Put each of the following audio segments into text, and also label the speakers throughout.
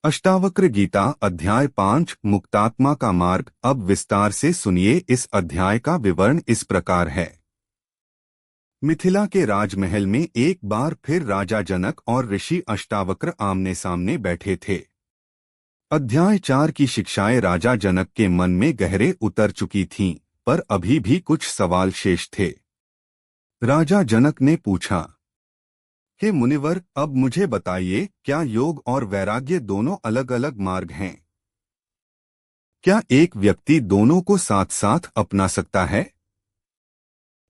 Speaker 1: अष्टावक्र गीता अध्याय 5 मुक्तात्मा का मार्ग। अब विस्तार से सुनिए। इस अध्याय का विवरण इस प्रकार है। मिथिला के राजमहल में एक बार फिर राजा जनक और ऋषि अष्टावक्र आमने सामने बैठे थे। अध्याय 4 की शिक्षाएं राजा जनक के मन में गहरे उतर चुकी थीं, पर अभी भी कुछ सवाल शेष थे। राजा जनक ने पूछा, हे मुनिवर, अब मुझे बताइए, क्या योग और वैराग्य दोनों अलग अलग मार्ग हैं? क्या एक व्यक्ति दोनों को साथ साथ अपना सकता है?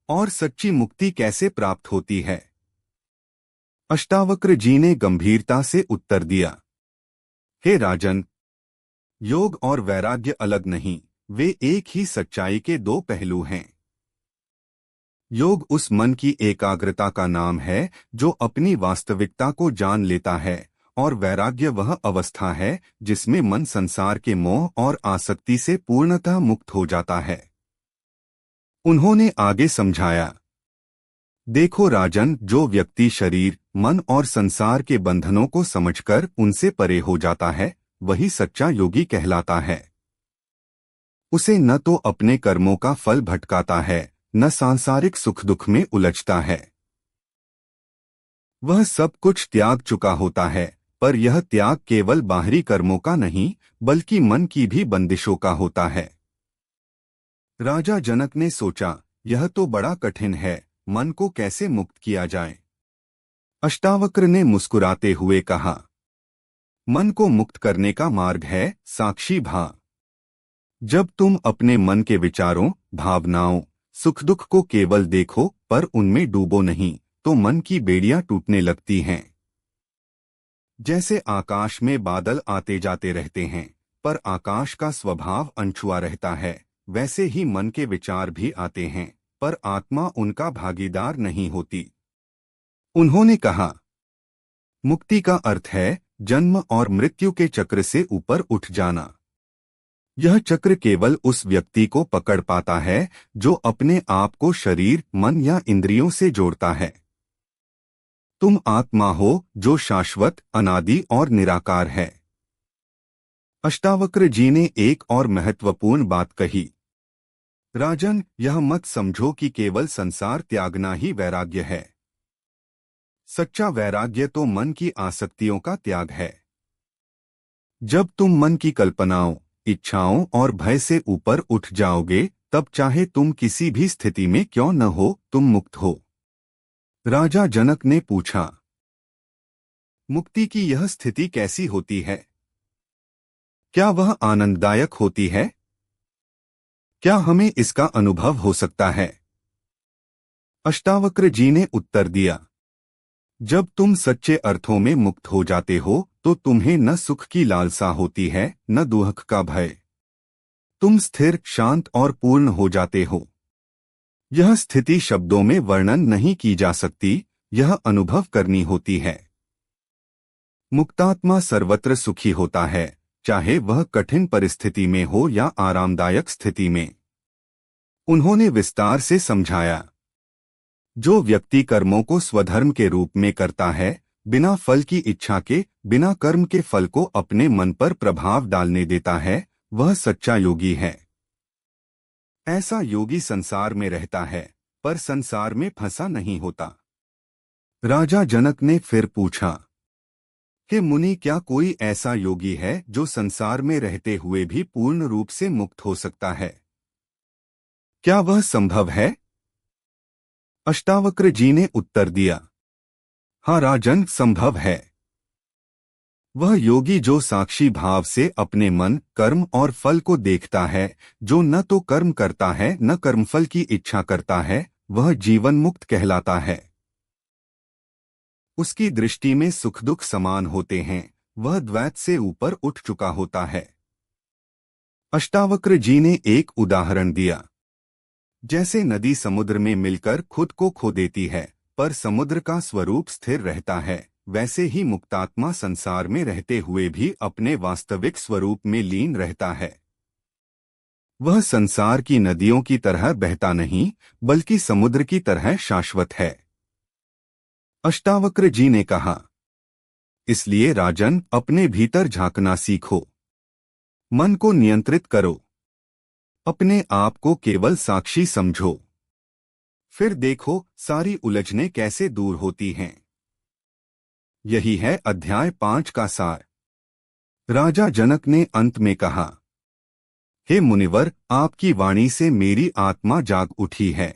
Speaker 1: और सच्ची मुक्ति कैसे प्राप्त होती है? अष्टावक्र जी ने गंभीरता से उत्तर दिया, हे राजन, योग और वैराग्य अलग नहीं, वे एक ही सच्चाई के दो पहलू हैं। योग उस मन की एकाग्रता का नाम है जो अपनी वास्तविकता को जान लेता है, और वैराग्य वह अवस्था है जिसमें मन संसार के मोह और आसक्ति से पूर्णतः मुक्त हो जाता है। उन्होंने आगे समझाया, देखो राजन, जो व्यक्ति शरीर, मन और संसार के बंधनों को समझकर उनसे परे हो जाता है, वही सच्चा योगी कहलाता है। उसे न तो अपने कर्मों का फल भटकाता है, न सांसारिक सुख दुख में उलझता है। वह सब कुछ त्याग चुका होता है, पर यह त्याग केवल बाहरी कर्मों का नहीं, बल्कि मन की भी बंदिशों का होता है। राजा जनक ने सोचा, यह तो बड़ा कठिन है, मन को कैसे मुक्त किया जाए? अष्टावक्र ने मुस्कुराते हुए कहा, मन को मुक्त करने का मार्ग है साक्षी भाव। जब तुम अपने मन के विचारों, भावनाओं, सुख दुख को केवल देखो पर उनमें डूबो नहीं, तो मन की बेड़ियां टूटने लगती हैं। जैसे आकाश में बादल आते जाते रहते हैं, पर आकाश का स्वभाव अनछुआ रहता है, वैसे ही मन के विचार भी आते हैं, पर आत्मा उनका भागीदार नहीं होती। उन्होंने कहा, मुक्ति का अर्थ है जन्म और मृत्यु के चक्र से ऊपर उठ जाना। यह चक्र केवल उस व्यक्ति को पकड़ पाता है जो अपने आप को शरीर, मन या इंद्रियों से जोड़ता है। तुम आत्मा हो जो शाश्वत, अनादि और निराकार है। अष्टावक्र जी ने एक और महत्वपूर्ण बात कही, राजन, यह मत समझो कि केवल संसार त्यागना ही वैराग्य है। सच्चा वैराग्य तो मन की आसक्तियों का त्याग है। जब तुम मन की कल्पनाओं, इच्छाओं और भय से ऊपर उठ जाओगे, तब चाहे तुम किसी भी स्थिति में क्यों न हो, तुम मुक्त हो। राजा जनक ने पूछा, मुक्ति की यह स्थिति कैसी होती है? क्या वह आनंददायक होती है? क्या हमें इसका अनुभव हो सकता है? अष्टावक्र जी ने उत्तर दिया, जब तुम सच्चे अर्थों में मुक्त हो जाते हो, तो तुम्हें न सुख की लालसा होती है, न दुख का भय। तुम स्थिर, शांत और पूर्ण हो जाते हो। यह स्थिति शब्दों में वर्णन नहीं की जा सकती, यह अनुभव करनी होती है। मुक्तात्मा सर्वत्र सुखी होता है, चाहे वह कठिन परिस्थिति में हो या आरामदायक स्थिति में। उन्होंने विस्तार से समझाया, जो व्यक्ति कर्मों को स्वधर्म के रूप में करता है, बिना फल की इच्छा के, बिना कर्म के फल को अपने मन पर प्रभाव डालने देता है, वह सच्चा योगी है। ऐसा योगी संसार में रहता है, पर संसार में फंसा नहीं होता। राजा जनक ने फिर पूछा, कि मुनि, क्या कोई ऐसा योगी है जो संसार में रहते हुए भी पूर्ण रूप से मुक्त हो सकता है? क्या वह संभव है? अष्टावक्र जी ने उत्तर दिया, हाँ राजन, संभव है। वह योगी जो साक्षी भाव से अपने मन, कर्म और फल को देखता है, जो न तो कर्म करता है न कर्मफल की इच्छा करता है, वह जीवन मुक्त कहलाता है। उसकी दृष्टि में सुख दुख समान होते हैं, वह द्वैत से ऊपर उठ चुका होता है। अष्टावक्र जी ने एक उदाहरण दिया, जैसे नदी समुद्र में मिलकर खुद को खो देती है, पर समुद्र का स्वरूप स्थिर रहता है, वैसे ही मुक्तात्मा संसार में रहते हुए भी अपने वास्तविक स्वरूप में लीन रहता है। वह संसार की नदियों की तरह बहता नहीं, बल्कि समुद्र की तरह शाश्वत है। अष्टावक्र जी ने कहा, इसलिए राजन, अपने भीतर झांकना सीखो। मन को नियंत्रित करो। अपने आप को केवल साक्षी समझो। फिर देखो सारी उलझनें कैसे दूर होती हैं। यही है अध्याय 5 का सार। राजा जनक ने अंत में कहा, हे मुनिवर, आपकी वाणी से मेरी आत्मा जाग उठी है।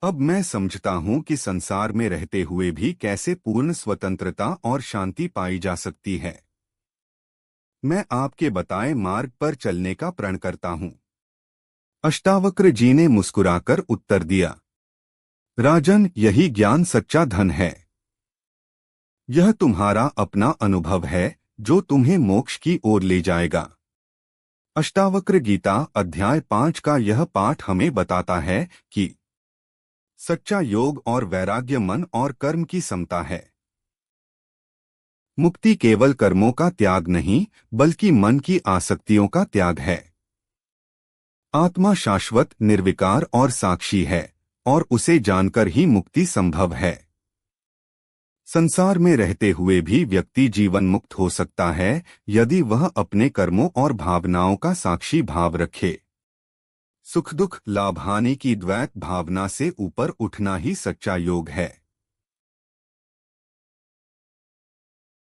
Speaker 1: अब मैं समझता हूँ कि संसार में रहते हुए भी कैसे पूर्ण स्वतंत्रता और शांति पाई जा सकती है। मैं आपके बताए मार्ग पर चलने का प्रण करता हूँ। अष्टावक्र जी ने मुस्कुराकर उत्तर दिया, राजन, यही ज्ञान सच्चा धन है। यह तुम्हारा अपना अनुभव है जो तुम्हें मोक्ष की ओर ले जाएगा। अष्टावक्र गीता अध्याय 5 का यह पाठ हमें बताता है कि सच्चा योग और वैराग्य मन और कर्म की समता है। मुक्ति केवल कर्मों का त्याग नहीं, बल्कि मन की आसक्तियों का त्याग है। आत्मा शाश्वत, निर्विकार और साक्षी है, और उसे जानकर ही मुक्ति संभव है। संसार में रहते हुए भी व्यक्ति जीवन मुक्त हो सकता है यदि वह अपने कर्मों और भावनाओं का साक्षी भाव रखे। सुख दुख, लाभ हानि की द्वैत भावना से ऊपर उठना ही सच्चा योग है।